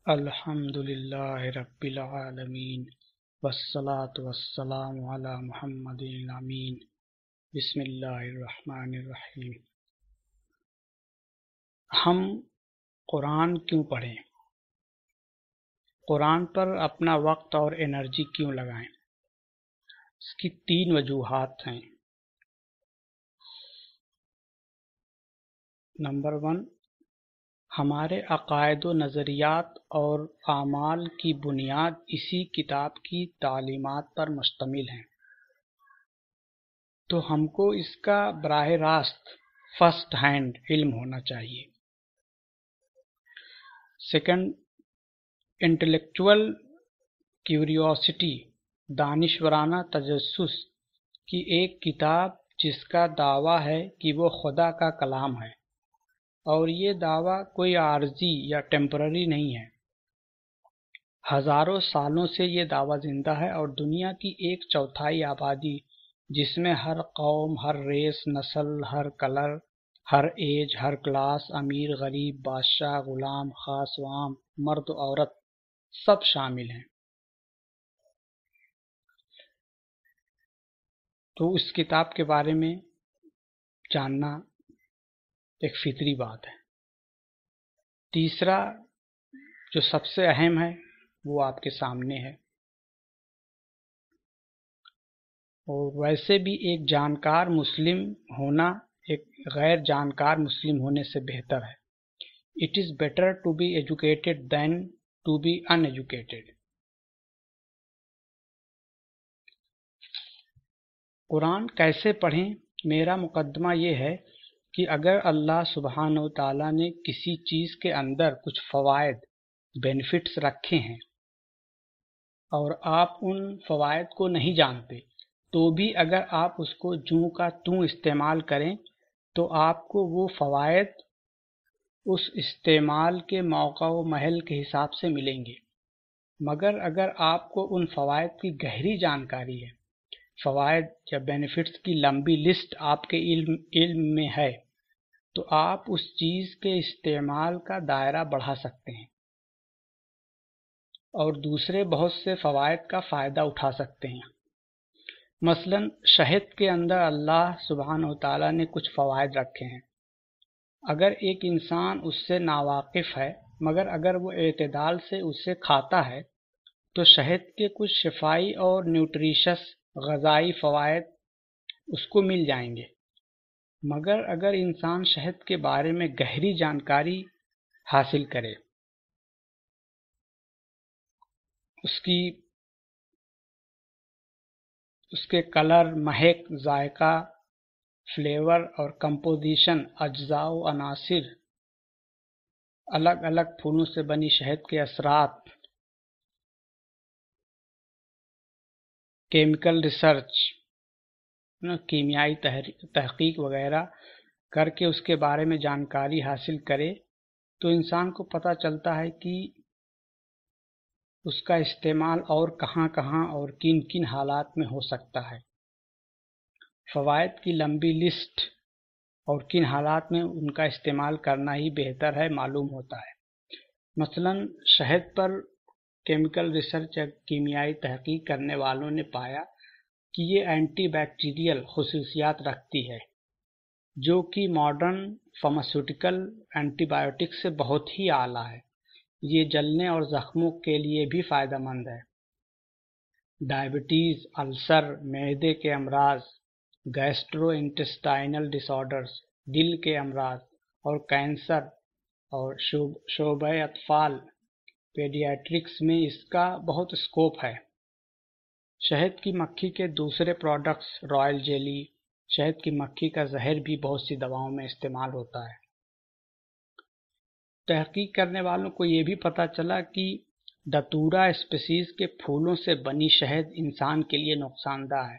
الحمدللہ رب العالمین والصلاة والسلام علی محمد الامین بسم اللہ الرحمن الرحیم۔ ہم قرآن کیوں پڑھیں؟ قرآن پر اپنا وقت اور انرجی کیوں لگائیں؟ اس کی 3 وجوہات ہیں۔ نمبر 1، ہمارے عقائد و نظریات اور اعمال کی بنیاد اسی کتاب کی تعلیمات پر مشتمل ہیں، تو ہم کو اس کا براہ راست فرسٹ ہینڈ علم ہونا چاہیے۔ سیکنڈ، انٹلیکچول کیوریوسٹی، دانشورانہ تجسس کی ایک کتاب جس کا دعویٰ ہے کہ وہ خدا کا کلام ہے، اور یہ دعویٰ کوئی عارضی یا ٹیمپرری نہیں ہے۔ ہزاروں سالوں سے یہ دعویٰ زندہ ہے، اور دنیا کی 1/4 آبادی، جس میں ہر قوم، ہر ریس، نسل، ہر کلر، ہر ایج، ہر کلاس، امیر غریب، بادشاہ غلام، خاص و عام، مرد و عورت، سب شامل ہیں۔ تو اس کتاب کے بارے میں جاننا ایک فطری بات ہے۔ تیسرا جو سب سے اہم ہے وہ آپ کے سامنے ہے، اور ویسے بھی ایک جانکار مسلم ہونا ایک غیر جانکار مسلم ہونے سے بہتر ہے۔ It is better to be educated than to be uneducated۔ قرآن کیسے پڑھیں؟ میرا مقدمہ یہ ہے کہ اگر اللہ سبحانہ و تعالیٰ نے کسی چیز کے اندر کچھ فوائد، بینیفٹس رکھے ہیں، اور آپ ان فوائد کو نہیں جانتے، تو بھی اگر آپ اس کو جوں کا توں استعمال کریں تو آپ کو وہ فوائد اس استعمال کے موقع و محل کے حساب سے ملیں گے۔ مگر اگر آپ کو ان فوائد کی گہری جانکاری ہے، فوائد یا بینیفٹس کی لمبی لسٹ آپ کے علم میں ہے، تو آپ اس چیز کے استعمال کا دائرہ بڑھا سکتے ہیں، اور دوسرے بہت سے فوائد کا فائدہ اٹھا سکتے ہیں۔ مثلا شہد کے اندر اللہ سبحانہ و تعالیٰ نے کچھ فوائد رکھے ہیں۔ اگر ایک انسان اس سے ناواقف ہے، مگر اگر وہ اعتدال سے اسے کھاتا ہے، تو شہد کے کچھ شفائی اور نیوٹریشس غذائی فوائد اس کو مل جائیں گے۔ مگر اگر انسان شہد کے بارے میں گہری جانکاری حاصل کرے، اس کے کلر، مہک، ذائقہ، فلیور اور کمپوزیشن، اجزاء و عناصر، الگ الگ پھولوں سے بنی شہد کے اثرات، کیمیکل ریسرچ، کیمیائی تحقیق وغیرہ کر کے اس کے بارے میں جانکاری حاصل کرے، تو انسان کو پتہ چلتا ہے کہ اس کا استعمال اور کہاں کہاں اور کن کن حالات میں ہو سکتا ہے۔ فوائد کی لمبی لسٹ اور کن حالات میں ان کا استعمال کرنا ہی بہتر ہے معلوم ہوتا ہے۔ مثلا شہد پر کیمیکل ریسرچ یا کیمیائی تحقیق کرنے والوں نے پایا کہ یہ اینٹی بیکٹیریل خصوصیات رکھتی ہے، جو کہ ماڈرن فارماسیوٹیکل اینٹی بایوٹک سے بہت ہی اعلیٰ ہے۔ یہ جلنے اور زخموں کے لیے بھی فائدہ مند ہے۔ ڈائبٹیز، السر، معدے کے امراض، گیسٹرو انٹسٹائنل ڈس آرڈرز، دل کے امراض اور کینسر، اور شعبۂ اطفال پیڈیاٹرکس میں اس کا بہت اسکوپ ہے۔ شہد کی مکھی کے دوسرے پروڈکٹس، رائل جیلی، شہد کی مکھی کا زہر بھی بہت سی دواؤں میں استعمال ہوتا ہے۔ تحقیق کرنے والوں کو یہ بھی پتہ چلا کہ دتورا اسپیسیز کے پھولوں سے بنی شہد انسان کے لیے نقصان دہ ہے،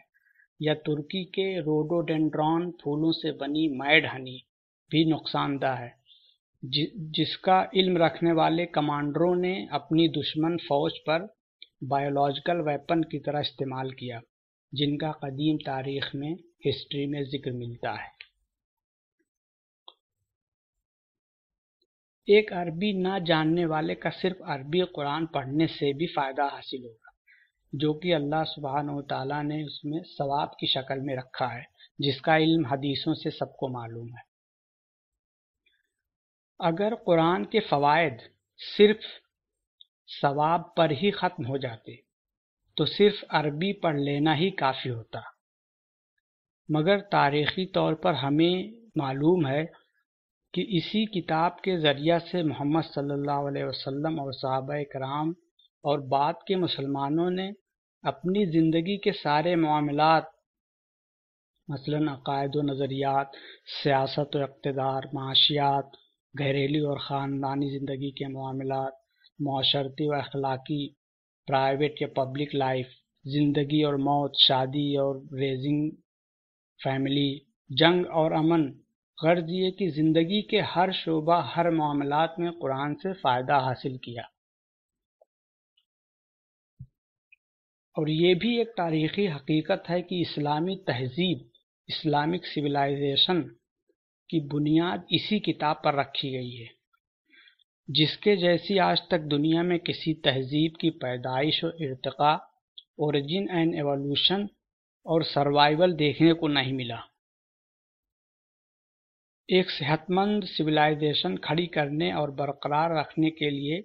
یا ترکی کے روڈوڈینڈرون پھولوں سے بنی میڈ ہنی بھی نقصان دہ ہے، جس کا علم رکھنے والے کمانڈروں نے اپنی دشمن فوج پر بایولوجیکل ویپن کی طرح استعمال کیا، جن کا قدیم تاریخ میں ہسٹری میں ذکر ملتا ہے۔ ایک عربی نہ جاننے والے کا صرف عربی قرآن پڑھنے سے بھی فائدہ حاصل ہوگا، جو کہ اللہ سبحانہ و تعالیٰ نے اس میں ثواب کی شکل میں رکھا ہے، جس کا علم حدیثوں سے سب کو معلوم ہے۔ اگر قرآن کے فوائد صرف ثواب پر ہی ختم ہو جاتے تو صرف عربی پڑھ لینا ہی کافی ہوتا، مگر تاریخی طور پر ہمیں معلوم ہے کہ اسی کتاب کے ذریعہ سے محمد صلی اللہ علیہ وسلم اور صحابہ کرام اور بعد کے مسلمانوں نے اپنی زندگی کے سارے معاملات، مثلاً عقائد و نظریات، سیاست و اقتدار، معاشیات، گھریلو اور خاندانی زندگی کے معاملات، معاشرتی و اخلاقی، پرائیویٹ یا پبلک لائف، زندگی اور موت، شادی اور ریزنگ فیملی، جنگ اور امن، غرض یہ کہ زندگی کے ہر شعبہ، ہر معاملات میں قرآن سے فائدہ حاصل کیا۔ اور یہ بھی ایک تاریخی حقیقت ہے کہ اسلامی تہذیب، اسلامک سویلائزیشن کی بنیاد اسی کتاب پر رکھی گئی ہے، جس کے جیسی آج تک دنیا میں کسی تہذیب کی پیدائش و ارتقاء، اوریجن اینڈ ایوولوشن اور سروائیول دیکھنے کو نہیں ملا۔ ایک صحت مند سویلائزیشن کھڑی کرنے اور برقرار رکھنے کے لیے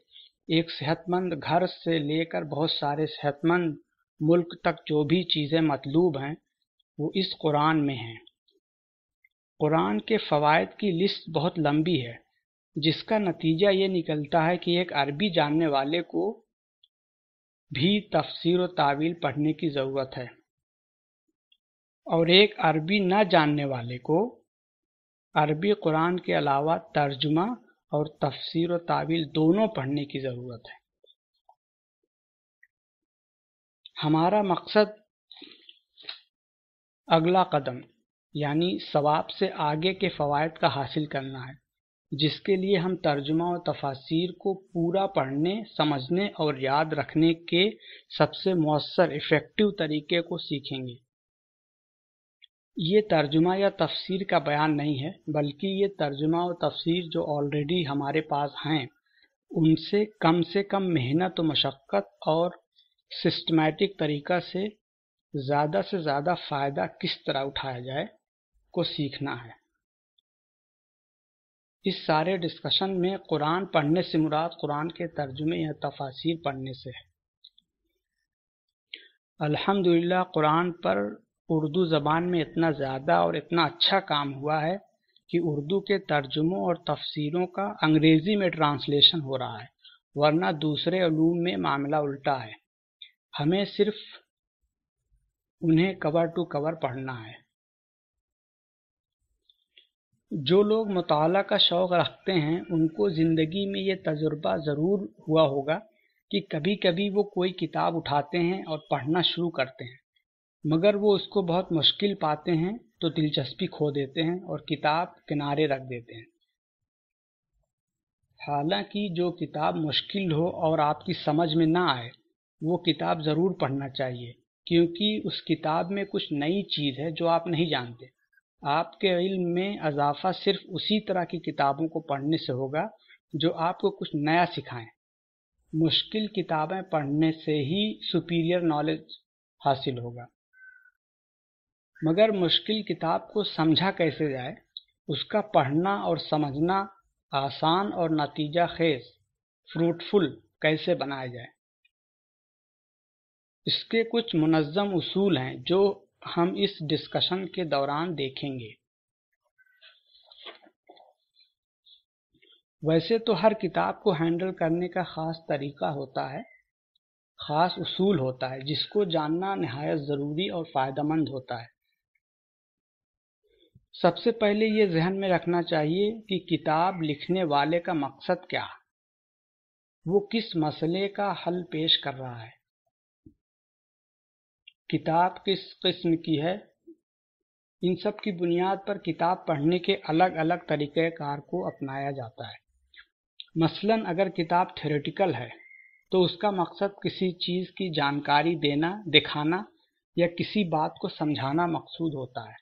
ایک صحت مند گھر سے لے کر بہت سارے صحت مند ملک تک جو بھی چیزیں مطلوب ہیں وہ اس قرآن میں ہیں۔ قرآن کے فوائد کی لسٹ بہت لمبی ہے، جس کا نتیجہ یہ نکلتا ہے کہ ایک عربی جاننے والے کو بھی تفسیر و تاویل پڑھنے کی ضرورت ہے، اور ایک عربی نہ جاننے والے کو عربی قرآن کے علاوہ ترجمہ اور تفسیر و تاویل دونوں پڑھنے کی ضرورت ہے۔ ہمارا مقصد اگلا قدم یعنی ثواب سے آگے کے فوائد کا حاصل کرنا ہے، جس کے لیے ہم ترجمہ و تفاسیر کو پورا پڑھنے، سمجھنے اور یاد رکھنے کے سب سے مؤثر افیکٹو طریقے کو سیکھیں گے۔ یہ ترجمہ یا تفسیر کا بیان نہیں ہے، بلکہ یہ ترجمہ و تفسیر جو آلریڈی ہمارے پاس ہیں ان سے کم محنت و مشقت اور سسٹمیٹک طریقہ سے زیادہ فائدہ کس طرح اٹھایا جائے کو سیکھنا ہے۔ اس سارے ڈسکشن میں قرآن پڑھنے سے مراد قرآن کے ترجمے یا تفاسیر پڑھنے سے ہے۔ الحمدللہ قرآن پر اردو زبان میں اتنا زیادہ اور اتنا اچھا کام ہوا ہے کہ اردو کے ترجموں اور تفسیروں کا انگریزی میں ٹرانسلیشن ہو رہا ہے، ورنہ دوسرے علوم میں معاملہ الٹا ہے، ہمیں صرف انہیں کور ٹو کور پڑھنا ہے۔ جو لوگ مطالعہ کا شوق رکھتے ہیں ان کو زندگی میں یہ تجربہ ضرور ہوا ہوگا کہ کبھی کبھی وہ کوئی کتاب اٹھاتے ہیں اور پڑھنا شروع کرتے ہیں، مگر وہ اس کو بہت مشکل پاتے ہیں تو دلچسپی کھو دیتے ہیں اور کتاب کنارے رکھ دیتے ہیں۔ حالانکہ جو کتاب مشکل ہو اور آپ کی سمجھ میں نہ آئے وہ کتاب ضرور پڑھنا چاہیے، کیونکہ اس کتاب میں کچھ نئی چیز ہے جو آپ نہیں جانتے۔ آپ کے علم میں اضافہ صرف اسی طرح کی کتابوں کو پڑھنے سے ہوگا جو آپ کو کچھ نیا سکھائیں۔ مشکل کتابیں پڑھنے سے ہی سپیریئر نالج حاصل ہوگا، مگر مشکل کتاب کو سمجھا کیسے جائے، اس کا پڑھنا اور سمجھنا آسان اور نتیجہ خیز فروٹفل کیسے بنایا جائے، اس کے کچھ منظم اصول ہیں جو ہم اس ڈسکشن کے دوران دیکھیں گے۔ ویسے تو ہر کتاب کو ہینڈل کرنے کا خاص طریقہ ہوتا ہے، خاص اصول ہوتا ہے جس کو جاننا نہایت ضروری اور فائدہ مند ہوتا ہے۔ سب سے پہلے یہ ذہن میں رکھنا چاہیے کہ کتاب لکھنے والے کا مقصد کیا ہے، وہ کس مسئلے کا حل پیش کر رہا ہے، کتاب کس قسم کی ہے۔ ان سب کی بنیاد پر کتاب پڑھنے کے الگ الگ طریقہ کار کو اپنایا جاتا ہے۔ مثلاً اگر کتاب تھیوریٹیکل ہے تو اس کا مقصد کسی چیز کی جانکاری دینا، دکھانا یا کسی بات کو سمجھانا مقصود ہوتا ہے۔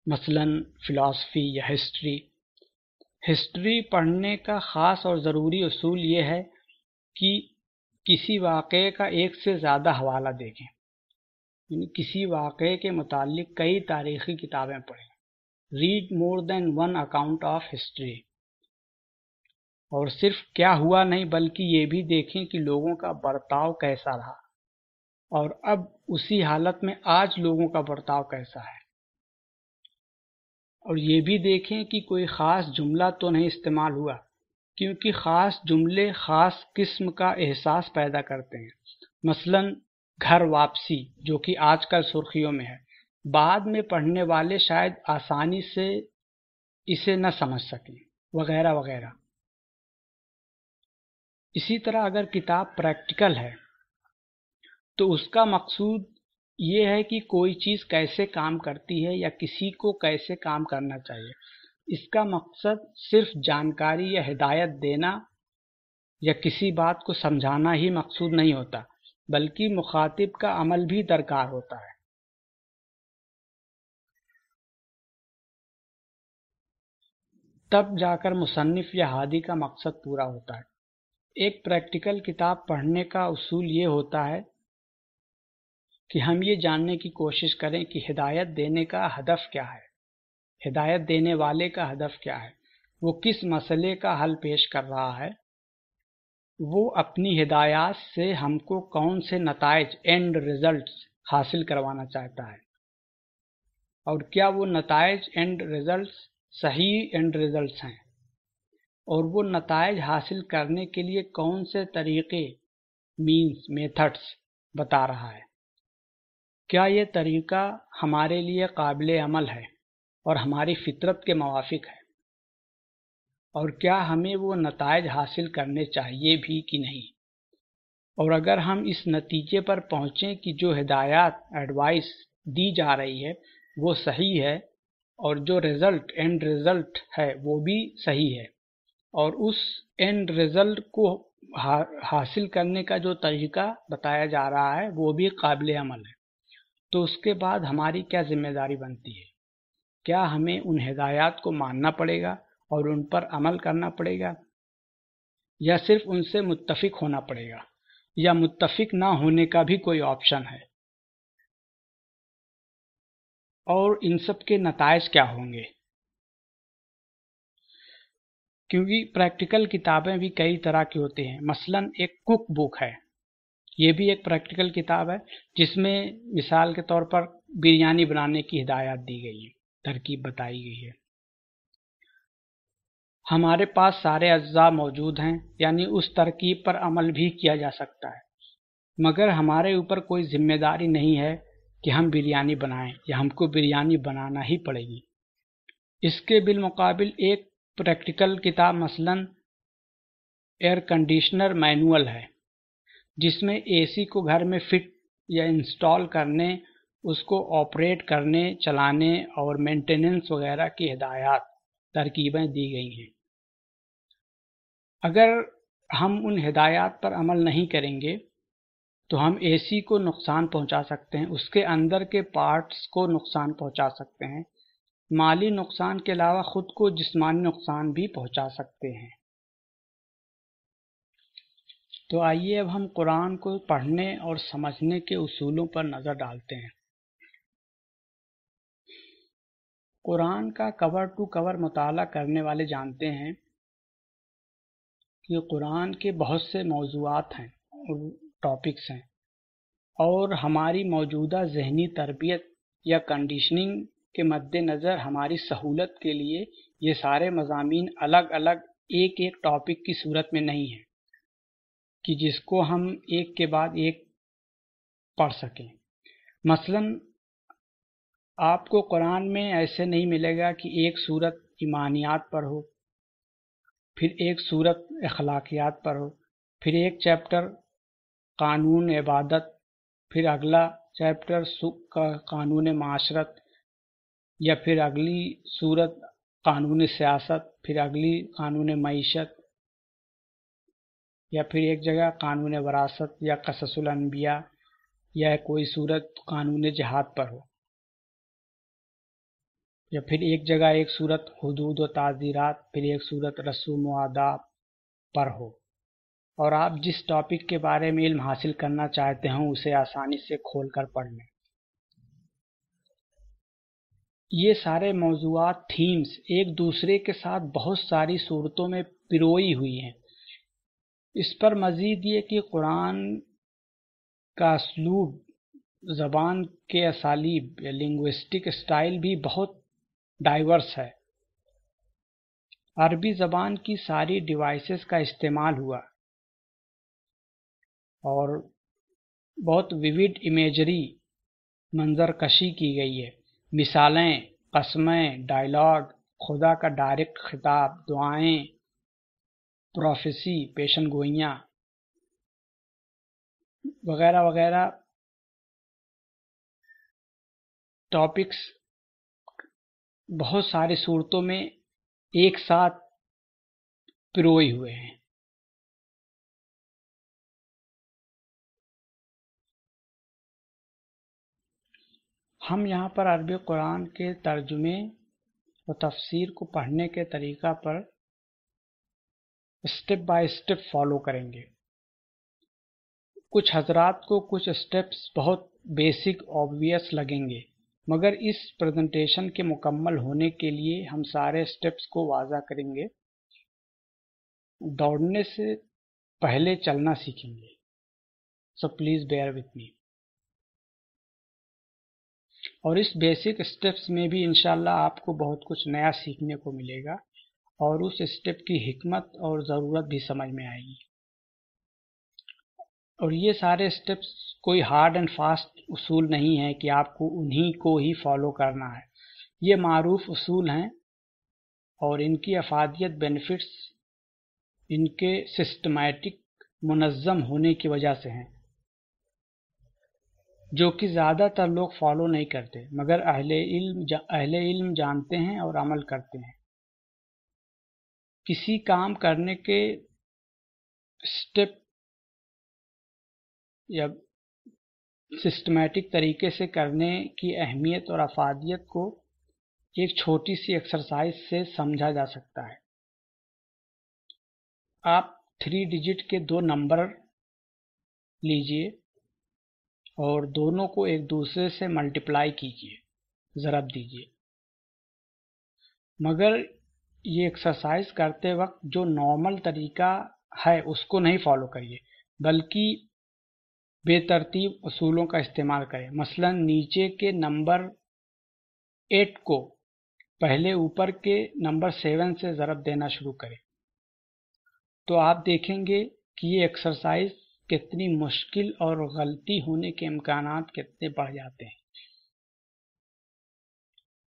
مثلاً فلسفی یا ہسٹری ہسٹری پڑھنے کا خاص اور ضروری اصول یہ ہے کہ کسی واقعے کا ایک سے زیادہ حوالہ دیکھیں، یعنی کسی واقعے کے متعلق کئی تاریخی کتابیں پڑھیں. Read more than one account of history. اور صرف کیا ہوا نہیں بلکہ یہ بھی دیکھیں کہ لوگوں کا برتاؤ کیسا رہا، اور اب اسی حالت میں آج لوگوں کا برتاؤ کیسا ہے. اور یہ بھی دیکھیں کہ کوئی خاص جملہ تو نہیں استعمال ہوا، کیونکہ خاص جملے خاص قسم کا احساس پیدا کرتے ہیں. مثلا گھر واپسی، جو کہ آج کل سرخیوں میں ہے، بعد میں پڑھنے والے شاید آسانی سے اسے نہ سمجھ سکیں، وغیرہ وغیرہ. اسی طرح اگر کتاب پریکٹیکل ہے تو اس کا مقصود یہ ہے کہ کوئی چیز کیسے کام کرتی ہے یا کسی کو کیسے کام کرنا چاہیے. اس کا مقصد صرف جانکاری یا ہدایت دینا یا کسی بات کو سمجھانا ہی مقصود نہیں ہوتا، بلکہ مخاطب کا عمل بھی درکار ہوتا ہے. تب جا کر مصنف یا ہادی کا مقصد پورا ہوتا ہے. ایک پریکٹیکل کتاب پڑھنے کا اصول یہ ہوتا ہے کہ ہم یہ جاننے کی کوشش کریں کہ ہدایت دینے کا ہدف کیا ہے، ہدایت دینے والے کا ہدف کیا ہے، وہ کس مسئلے کا حل پیش کر رہا ہے، وہ اپنی ہدایات سے ہم کو کون سے نتائج اینڈ ریزلٹس حاصل کروانا چاہتا ہے، اور کیا وہ نتائج اینڈ ریزلٹس صحیح اینڈ ریزلٹس ہیں، اور وہ نتائج حاصل کرنے کے لیے کون سے طریقے میتھڈس بتا رہا ہے. کیا یہ طریقہ ہمارے لیے قابل عمل ہے اور ہماری فطرت کے موافق ہے، اور کیا ہمیں وہ نتائج حاصل کرنے چاہیے بھی کہ نہیں. اور اگر ہم اس نتیجے پر پہنچیں کہ جو ہدایات ایڈوائس دی جا رہی ہے وہ صحیح ہے، اور جو اینڈ ریزلٹ ہے وہ بھی صحیح ہے، اور اس اینڈ ریزلٹ کو حاصل کرنے کا جو طریقہ بتایا جا رہا ہے وہ بھی قابل عمل ہے، تو اس کے بعد ہماری کیا ذمہ داری بنتی ہے؟ کیا ہمیں ان ہدایات کو ماننا پڑے گا اور ان پر عمل کرنا پڑے گا، یا صرف ان سے متفق ہونا پڑے گا، یا متفق نہ ہونے کا بھی کوئی آپشن ہے؟ اور ان سب کے نتائج کیا ہوں گے؟ کیونکہ پریکٹیکل کتابیں بھی کئی طرح کی ہوتی ہیں. مثلا ایک کوک بک ہے، یہ بھی ایک پریکٹیکل کتاب ہے جس میں مثال کے طور پر بریانی بنانے کی ہدایات دی گئی ہے، ترکیب بتائی گئی ہے. ہمارے پاس سارے اجزاء موجود ہیں، یعنی اس ترکیب پر عمل بھی کیا جا سکتا ہے، مگر ہمارے اوپر کوئی ذمہ داری نہیں ہے کہ ہم بریانی بنائیں یا ہم کو بریانی بنانا ہی پڑے گی. اس کے بالمقابل ایک پریکٹیکل کتاب مثلا ایئر کنڈیشنر مینول ہے، جس میں اے سی کو گھر میں فٹ یا انسٹال کرنے، اس کو آپریٹ کرنے، چلانے اور مینٹیننس وغیرہ کی ہدایات، ترکیبیں دی گئی ہیں. اگر ہم ان ہدایات پر عمل نہیں کریں گے تو ہم اے سی کو نقصان پہنچا سکتے ہیں، اس کے اندر کے پارٹس کو نقصان پہنچا سکتے ہیں، مالی نقصان کے علاوہ خود کو جسمانی نقصان بھی پہنچا سکتے ہیں. تو آئیے اب ہم قرآن کو پڑھنے اور سمجھنے کے اصولوں پر نظر ڈالتے ہیں. قرآن کا کور ٹو کور مطالعہ کرنے والے جانتے ہیں کہ قرآن کے بہت سے موضوعات ہیں اور ٹاپکس ہیں، اور ہماری موجودہ ذہنی تربیت یا کنڈیشننگ کے مد نظر ہماری سہولت کے لیے یہ سارے مضامین الگ الگ ایک ایک ٹاپک کی صورت میں نہیں ہیں کہ جس کو ہم ایک کے بعد ایک پڑھ سکیں. مثلا آپ کو قرآن میں ایسے نہیں ملے گا کہ ایک سورت ایمانیات پر ہو، پھر ایک سورت اخلاقیات پر ہو، پھر ایک چیپٹر قانون عبادت، پھر اگلا چیپٹر قانون معاشرت، یا پھر اگلی سورت قانون سیاست، پھر اگلی قانون معیشت، یا پھر ایک جگہ قانون وراثت یا قصص الانبیاء، یا کوئی سورت قانون جہاد پر ہو. یا پھر ایک جگہ ایک صورت حدود و تعزیرات، پھر ایک صورت رسوم و آداب پر ہو، اور آپ جس ٹاپک کے بارے میں علم حاصل کرنا چاہتے ہوں اسے آسانی سے کھول کر پڑھ لیں۔ یہ سارے موضوعات تھیمز ایک دوسرے کے ساتھ بہت ساری صورتوں میں پروئی ہوئی ہیں۔ اس پر مزید یہ کہ قرآن کا اسلوب، زبان کے اسالیب یا لنگوسٹک اسٹائل بھی بہت ڈائیورس ہے۔ عربی زبان کی ساری ڈیوائسز کا استعمال ہوا اور بہت ویوڈ امیجری منظر کشی کی گئی ہے، مثالیں، قسمیں، ڈائیلاگ، خدا کا ڈائریکٹ خطاب، دعائیں، پروفیسی، پیشن گوئیاں وغیرہ وغیرہ ٹاپکس بہت ساری صورتوں میں ایک ساتھ پروئے ہوئے ہیں۔ ہم یہاں پر عربی قرآن کے ترجمے و تفسیر کو پڑھنے کے طریقہ پر اسٹیپ بائی اسٹیپ فالو کریں گے۔ کچھ حضرات کو کچھ اسٹیپس بہت بیسک آبویس لگیں گے، مگر اس پریزنٹیشن کے مکمل ہونے کے لیے ہم سارے اسٹیپس کو واضح کریں گے۔ دوڑنے سے پہلے چلنا سیکھیں گے، so please bear with me. اور اس بیسک اسٹیپس میں بھی انشاءاللہ آپ کو بہت کچھ نیا سیکھنے کو ملے گا اور اس اسٹیپ کی حکمت اور ضرورت بھی سمجھ میں آئے گی۔ اور یہ سارے اسٹیپس کوئی ہارڈ اینڈ فاسٹ اصول نہیں ہیں کہ آپ کو انہی کو ہی فالو کرنا ہے۔ یہ معروف اصول ہیں اور ان کی افادیت بینیفٹس ان کے سسٹمیٹک منظم ہونے کی وجہ سے ہیں، جو کہ زیادہ تر لوگ فالو نہیں کرتے، مگر اہل علم جانتے ہیں اور عمل کرتے ہیں۔ کسی کام کرنے کے اسٹیپ یا سسٹمیٹک طریقے سے کرنے کی اہمیت اور افادیت کو ایک چھوٹی سی ایکسرسائز سے سمجھا جا سکتا ہے۔ آپ 3 ڈیجٹ کے 2 نمبر لیجئے اور دونوں کو ایک دوسرے سے ملٹیپلائی کیجئے، ضرب دیجئے، مگر یہ ایکسرسائز کرتے وقت جو نارمل طریقہ ہے اس کو نہیں فالو کریے، بلکہ بے ترتیب اصولوں کا استعمال کریں۔ مثلا نیچے کے نمبر 8 کو پہلے اوپر کے نمبر 7 سے ضرب دینا شروع کریں، تو آپ دیکھیں گے کہ یہ ایکسرسائز کتنی مشکل اور غلطی ہونے کے امکانات کتنے بڑھ جاتے ہیں۔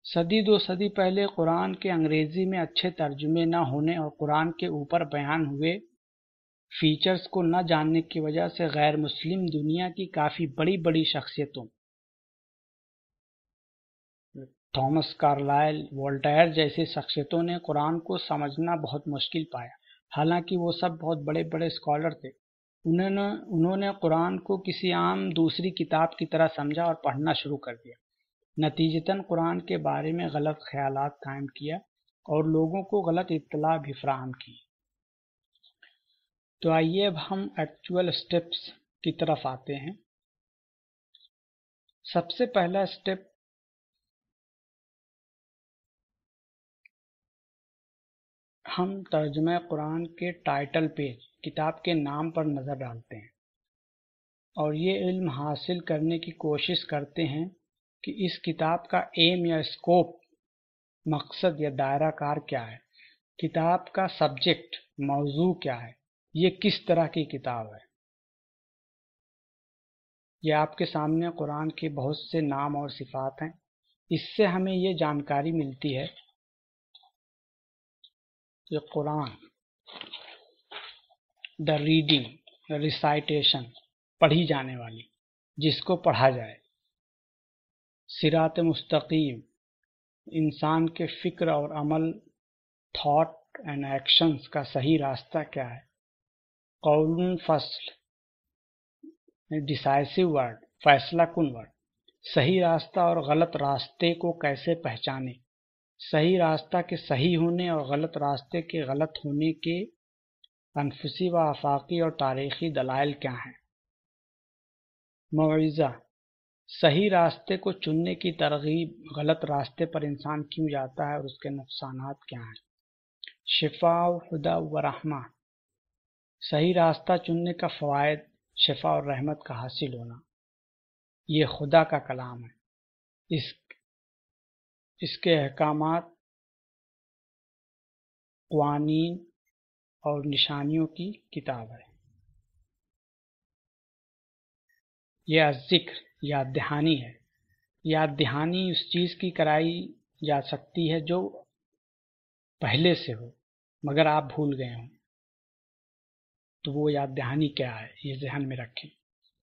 صدی 2 صدی پہلے قرآن کے انگریزی میں اچھے ترجمے نہ ہونے اور قرآن کے اوپر بیان ہوئے فیچرز کو نہ جاننے کی وجہ سے غیر مسلم دنیا کی کافی بڑی بڑی شخصیتوں، تھامس کارلائل، وولٹائر جیسی شخصیتوں نے قرآن کو سمجھنا بہت مشکل پایا، حالانکہ وہ سب بہت بڑے بڑے اسکالر تھے۔ انہوں نے قرآن کو کسی عام دوسری کتاب کی طرح سمجھا اور پڑھنا شروع کر دیا، نتیجتاً قرآن کے بارے میں غلط خیالات قائم کیا اور لوگوں کو غلط اطلاع بھی فراہم کی۔ تو آئیے اب ہم ایکچول اسٹیپس کی طرف آتے ہیں۔ سب سے پہلا اسٹیپ ہم ترجمہ قرآن کے ٹائٹل پیج، کتاب کے نام پر نظر ڈالتے ہیں اور یہ علم حاصل کرنے کی کوشش کرتے ہیں کہ اس کتاب کا ایم یا اسکوپ، مقصد یا دائرہ کار کیا ہے، کتاب کا سبجیکٹ، موضوع کیا ہے، یہ کس طرح کی کتاب ہے۔ یہ آپ کے سامنے قرآن کے بہت سے نام اور صفات ہیں۔ اس سے ہمیں یہ جانکاری ملتی ہے کہ قرآن، دا ریڈنگ، ریسائٹیشن، پڑھی جانے والی، جس کو پڑھا جائے، صراط مستقیم، انسان کے فکر اور عمل، تھاٹ اینڈ ایکشنز کا صحیح راستہ کیا ہے، قول فصل، ڈیسائسو ورڈ، فیصلہ کن ورڈ، صحیح راستہ اور غلط راستے کو کیسے پہچانے، صحیح راستہ کے صحیح ہونے اور غلط راستے کے غلط ہونے کے انفسی و آفاقی اور تاریخی دلائل کیا ہیں؟ موعظہ، صحیح راستے کو چننے کی ترغیب، غلط راستے پر انسان کیوں جاتا ہے اور اس کے نقصانات کیا ہیں؟ شفا و ہدا و رحمہ، صحیح راستہ چننے کا فوائد، شفا اور رحمت کا حاصل ہونا۔ یہ خدا کا کلام ہے، اس کے احکامات، قوانین اور نشانیوں کی کتاب ہے۔ یہ ذکر، یاد دہانی ہے۔ یاد دہانی اس چیز کی کرائی جا سکتی ہے جو پہلے سے ہو مگر آپ بھول گئے ہوں، تو وہ یاد دہانی کیا ہے یہ ذہن میں رکھیں۔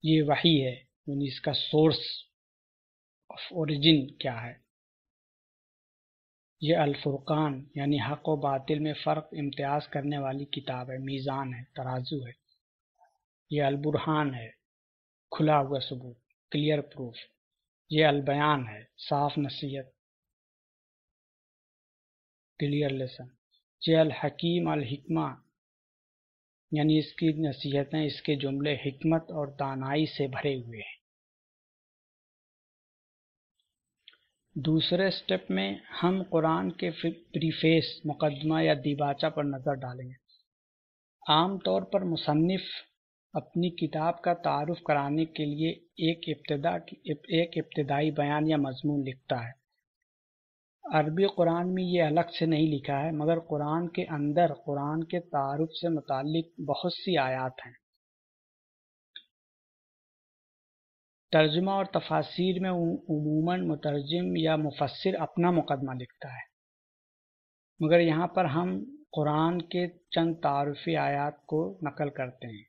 یہ وحی ہے، یعنی اس کا سورس آف اوریجن کیا ہے۔ یہ الفرقان یعنی حق و باطل میں فرق امتیاز کرنے والی کتاب ہے، میزان ہے، ترازو ہے۔ یہ البرہان ہے، کھلا ہوا ثبوت، کلیئر پروف۔ یہ البیان ہے، صاف نصیحت، کلیئر لیسن۔ یہ الحکیم، الحکمہ یعنی اس کی نصیحتیں، اس کے جملے حکمت اور دانائی سے بھرے ہوئے ہیں۔ دوسرے سٹیپ میں ہم قرآن کے پریفیس، مقدمہ یا دیباچہ پر نظر ڈالیں گے۔ عام طور پر مصنف اپنی کتاب کا تعارف کرانے کے لیے ایک ابتدائی بیان یا مضمون لکھتا ہے۔ عربی قرآن میں یہ الگ سے نہیں لکھا ہے، مگر قرآن کے اندر قرآن کے تعارف سے متعلق بہت سی آیات ہیں۔ ترجمہ اور تفاسیر میں عموماً مترجم یا مفسر اپنا مقدمہ لکھتا ہے، مگر یہاں پر ہم قرآن کے چند تعارفی آیات کو نقل کرتے ہیں،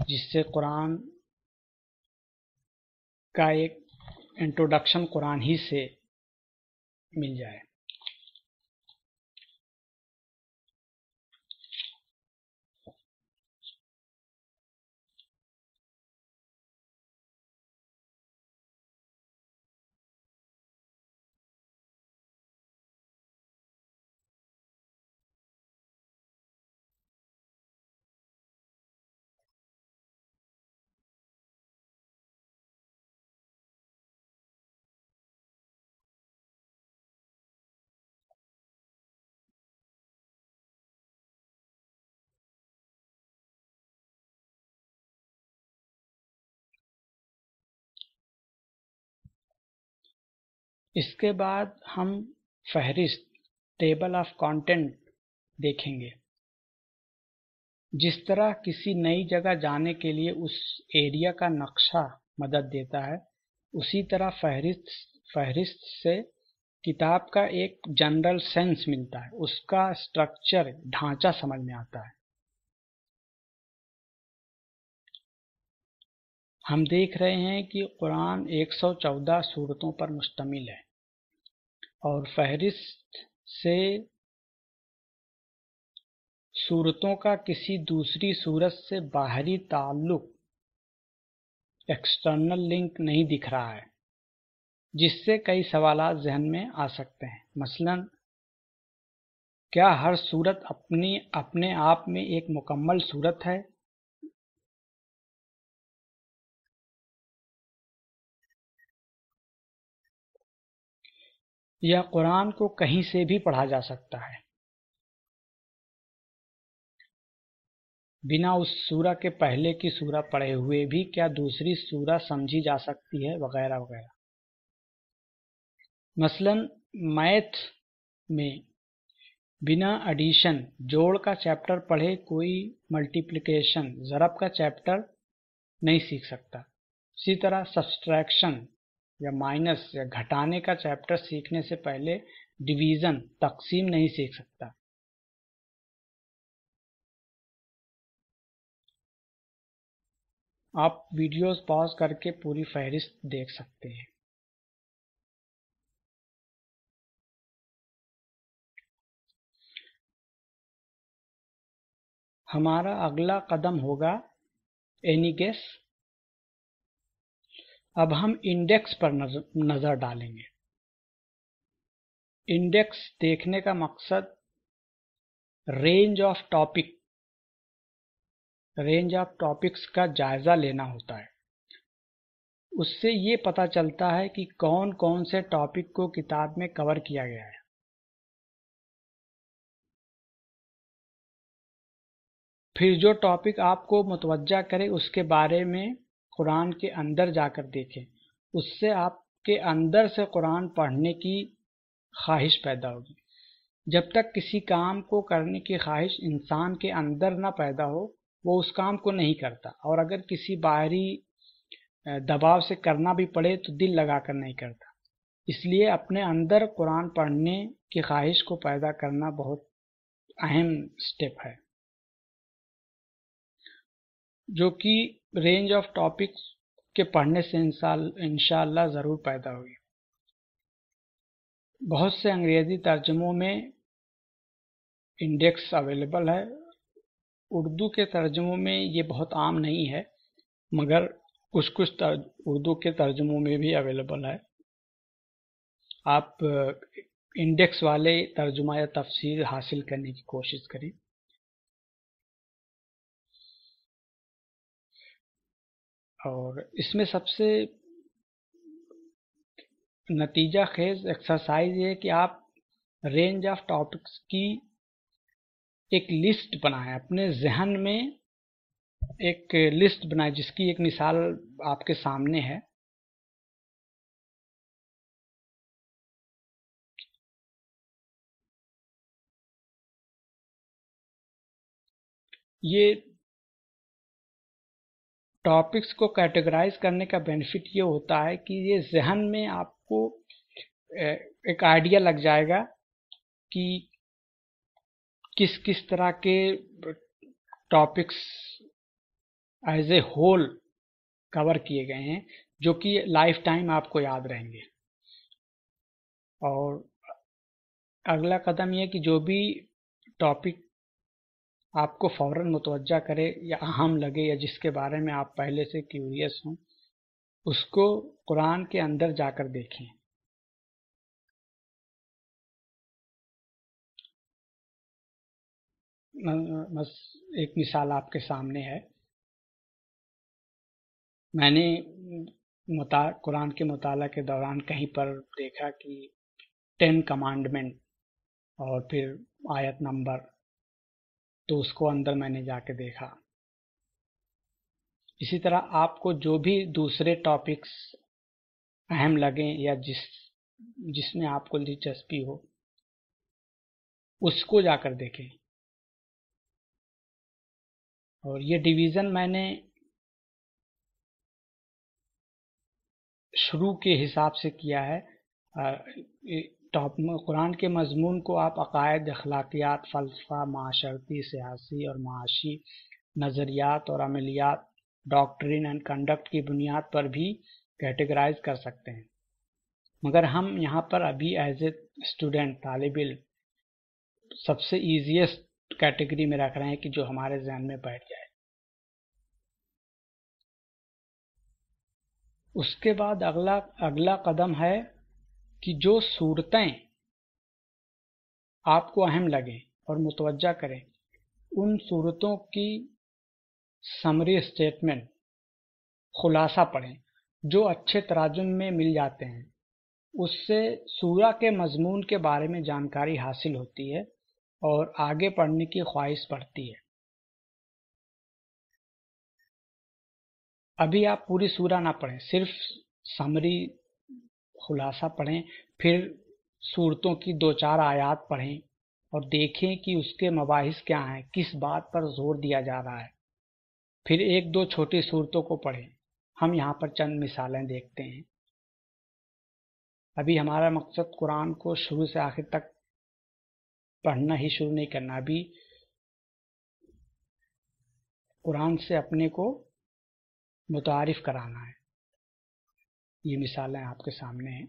جس سے قرآن کا ایک انٹروڈکشن قرآن ہی سے مل جائے۔ اس کے بعد ہم فہرست، ٹیبل آف کانٹینٹ دیکھیں گے۔ جس طرح کسی نئی جگہ جانے کے لیے اس ایریا کا نقشہ مدد دیتا ہے، اسی طرح فہرست سے کتاب کا ایک جنرل سینس ملتا ہے، اس کا اسٹرکچر، ڈھانچہ سمجھ میں آتا ہے۔ ہم دیکھ رہے ہیں کہ قرآن 114 سورتوں پر مشتمل ہے، اور فہرست سے سورتوں کا کسی دوسری سورت سے باہری تعلق، ایکسٹرنل لنک نہیں دکھ رہا ہے، جس سے کئی سوالات ذہن میں آ سکتے ہیں۔ مثلا کیا ہر سورت اپنے آپ میں ایک مکمل سورت ہے؟ یا قرآن کو کہیں سے بھی پڑھا جا سکتا ہے بنا اس سورہ کے پہلے کی سورہ پڑھے ہوئے بھی؟ کیا دوسری سورہ سمجھی جا سکتی ہے؟ وغیرہ وغیرہ۔ مثلا میتھ میں بنا ایڈیشن، جوڑ کا چیپٹر پڑھے کوئی ملٹیپلیکیشن، ضرب کا چیپٹر نہیں سیکھ سکتا۔ اسی طرح سبسٹریکشن یا مائنس یا گھٹانے کا چیپٹر سیکھنے سے پہلے ڈویژن، تقسیم نہیں سیکھ سکتا۔ آپ ویڈیوز پاز کر کے پوری فہرست دیکھ سکتے ہیں۔ ہمارا اگلا قدم ہوگا اینی گیس؟ اب ہم انڈیکس پر نظر ڈالیں گے۔ انڈیکس دیکھنے کا مقصد رینج آف ٹاپکس کا جائزہ لینا ہوتا ہے۔ اس سے یہ پتہ چلتا ہے کہ کون کون سے ٹاپک کو کتاب میں کور کیا گیا ہے۔ پھر جو ٹاپک آپ کو متوجہ کرے اس کے بارے میں قرآن کے اندر جا کر دیکھیں، اس سے آپ کے اندر سے قرآن پڑھنے کی خواہش پیدا ہوگی۔ جب تک کسی کام کو کرنے کی خواہش انسان کے اندر نہ پیدا ہو وہ اس کام کو نہیں کرتا، اور اگر کسی باہری دباؤ سے کرنا بھی پڑے تو دل لگا کر نہیں کرتا۔ اس لیے اپنے اندر قرآن پڑھنے کی خواہش کو پیدا کرنا بہت اہم سٹیپ ہے، جو کہ رینج آف ٹاپکس کے پڑھنے سے انشاءاللہ ضرور پیدا ہوگی۔ بہت سے انگریزی ترجموں میں انڈیکس اویلیبل ہے، اردو کے ترجموں میں یہ بہت عام نہیں ہے، مگر کچھ اردو کے ترجموں میں بھی اویلیبل ہے۔ آپ انڈیکس والے ترجمہ یا تفسیر حاصل کرنے کی کوشش کریں۔ اور اس میں سب سے نتیجہ خیز ایکسرسائز یہ ہے کہ آپ رینج آف ٹاپکس کی ایک لسٹ بنائیں، اپنے ذہن میں ایک لسٹ بنائیں، جس کی ایک مثال آپ کے سامنے ہے۔ یہ ٹاپکس کو کیٹیگرائز کرنے کا بینیفٹ یہ ہوتا ہے کہ یہ ذہن میں آپ کو ایک آئیڈیا لگ جائے گا کہ کس کس طرح کے ٹاپکس ایز اے ہول کور کیے گئے ہیں، جو کہ لائف ٹائم آپ کو یاد رہیں گے۔ اور اگلا قدم یہ کہ جو بھی ٹاپک آپ کو فوراً متوجہ کرے یا اہم لگے یا جس کے بارے میں آپ پہلے سے کیوریس ہوں، اس کو قرآن کے اندر جا کر دیکھیں۔ بس ایک مثال آپ کے سامنے ہے، میں نے قرآن کے مطالعہ کے دوران کہیں پر دیکھا کہ 10 کمانڈمنٹ اور پھر آیت نمبر، تو اس کو اندر میں نے جا کے دیکھا۔ اسی طرح آپ کو جو بھی دوسرے ٹاپکس اہم لگیں یا جس میں آپ کو دلچسپی ہو اس کو جا کر دیکھیں۔ اور یہ ڈویژن میں نے شروع کے حساب سے کیا ہے۔ قرآن کے مضمون کو آپ عقائد، اخلاقیات، فلسفہ، معاشرتی، سیاسی اور معاشی نظریات اور عملیات، ڈاکٹرین اینڈ کنڈکٹ کی بنیاد پر بھی کیٹیگرائز کر سکتے ہیں، مگر ہم یہاں پر ابھی ایز اے اسٹوڈنٹ، طالب علم، سب سے ایزیسٹ کیٹیگری میں رکھ رہے ہیں کہ جو ہمارے ذہن میں بیٹھ جائے۔ اس کے بعد اگلا قدم ہے کہ جو صورتیں آپ کو اہم لگیں اور متوجہ کریں، ان صورتوں کی سمری اسٹیٹمنٹ، خلاصہ پڑھیں، جو اچھے تراجم میں مل جاتے ہیں۔ اس سے سورہ کے مضمون کے بارے میں جانکاری حاصل ہوتی ہے اور آگے پڑھنے کی خواہش بڑھتی ہے۔ ابھی آپ پوری سورہ نہ پڑھیں، صرف سمری خلاصہ پڑھیں، پھر سورتوں کی 2-4 آیات پڑھیں اور دیکھیں کہ اس کے مباحث کیا ہیں، کس بات پر زور دیا جا رہا ہے۔ پھر 1-2 چھوٹی سورتوں کو پڑھیں۔ ہم یہاں پر چند مثالیں دیکھتے ہیں۔ ابھی ہمارا مقصد قرآن کو شروع سے آخر تک پڑھنا ہی شروع نہیں کرنا، ابھی قرآن سے اپنے کو متعارف کرانا ہے۔ یہ مثالیں آپ کے سامنے ہیں۔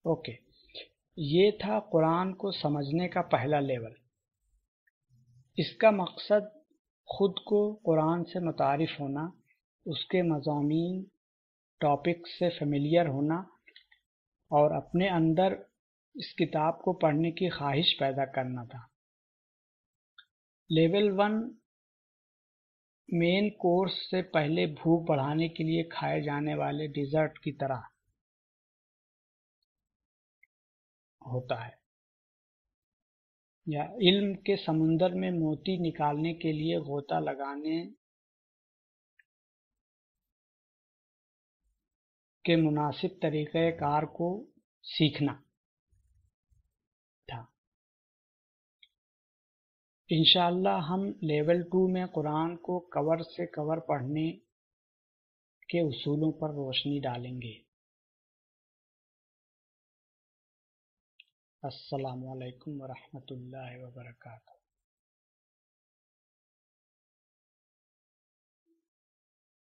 اوکے، یہ تھا قرآن کو سمجھنے کا پہلا لیول۔ اس کا مقصد خود کو قرآن سے متعارف ہونا، اس کے مضامین ٹاپکس سے فیملیئر ہونا اور اپنے اندر اس کتاب کو پڑھنے کی خواہش پیدا کرنا تھا۔ لیول 1 مین کورس سے پہلے بھوک بڑھانے کے لیے کھائے جانے والے ڈیزرٹ کی طرح ہوتا ہے، یا علم کے سمندر میں موتی نکالنے کے لیے غوطہ لگانے کے مناسب طریقہ کار کو سیکھنا تھا۔ انشاءاللہ ہم لیول 2 میں قرآن کو کور سے کور پڑھنے کے اصولوں پر روشنی ڈالیں گے۔ السلام علیکم ورحمۃ اللہ وبرکاتہ۔